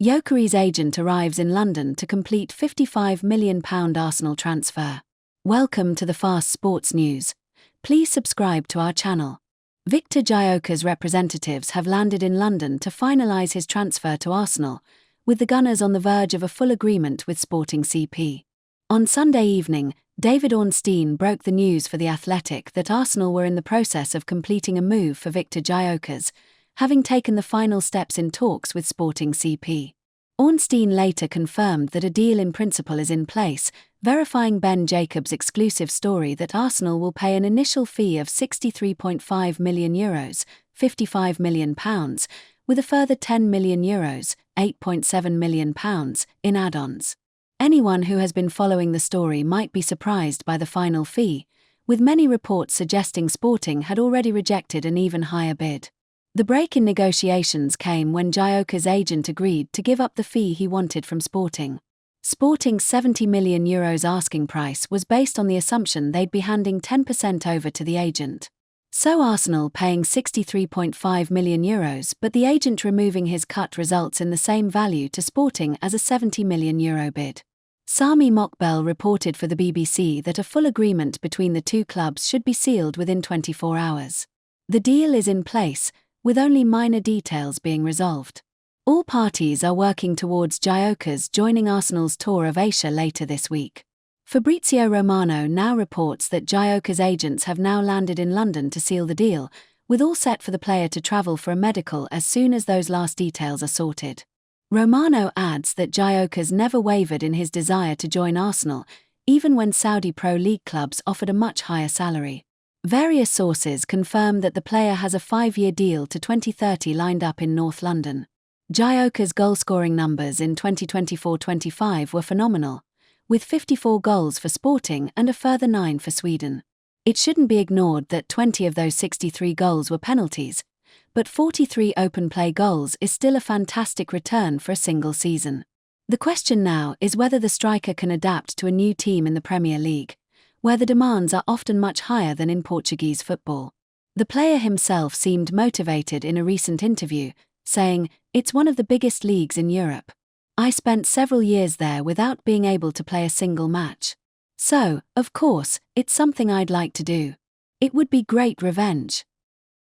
Gyokeres' agent arrives in London to complete £55 million Arsenal transfer. Welcome to the Fast Sports News. Please subscribe to our channel. Victor Gyokeres' representatives have landed in London to finalise his transfer to Arsenal, with the Gunners on the verge of a full agreement with Sporting CP. On Sunday evening, David Ornstein broke the news for The Athletic that Arsenal were in the process of completing a move for Victor Gyokeres, having taken the final steps in talks with Sporting CP. Ornstein later confirmed that a deal in principle is in place, verifying Ben Jacobs' exclusive story that Arsenal will pay an initial fee of €63.5 million, £55 million, with a further €10 million, £8.7 million, in add-ons. Anyone who has been following the story might be surprised by the final fee, with many reports suggesting Sporting had already rejected an even higher bid. The break in negotiations came when Gyokeres' agent agreed to give up the fee he wanted from Sporting. Sporting's €70 million asking price was based on the assumption they'd be handing 10% over to the agent. So Arsenal paying €63.5 million, but the agent removing his cut results in the same value to Sporting as a €70 million bid. Sami Mokbel reported for the BBC that a full agreement between the two clubs should be sealed within 24 hours. The deal is in place, with only minor details being resolved. All parties are working towards Gyokeres joining Arsenal's tour of Asia later this week. Fabrizio Romano now reports that Gyokeres' agents have now landed in London to seal the deal, with all set for the player to travel for a medical as soon as those last details are sorted. Romano adds that Gyokeres never wavered in his desire to join Arsenal, even when Saudi Pro League clubs offered a much higher salary. Various sources confirm that the player has a 5-year deal to 2030 lined up in North London. Gyokeres' goal-scoring numbers in 2024-25 were phenomenal, with 54 goals for Sporting and a further 9 for Sweden. It shouldn't be ignored that 20 of those 63 goals were penalties, but 43 open-play goals is still a fantastic return for a single season. The question now is whether the striker can adapt to a new team in the Premier League, where the demands are often much higher than in Portuguese football. The player himself seemed motivated in a recent interview, saying, "It's one of the biggest leagues in Europe. I spent several years there without being able to play a single match. So, of course, it's something I'd like to do. It would be great revenge."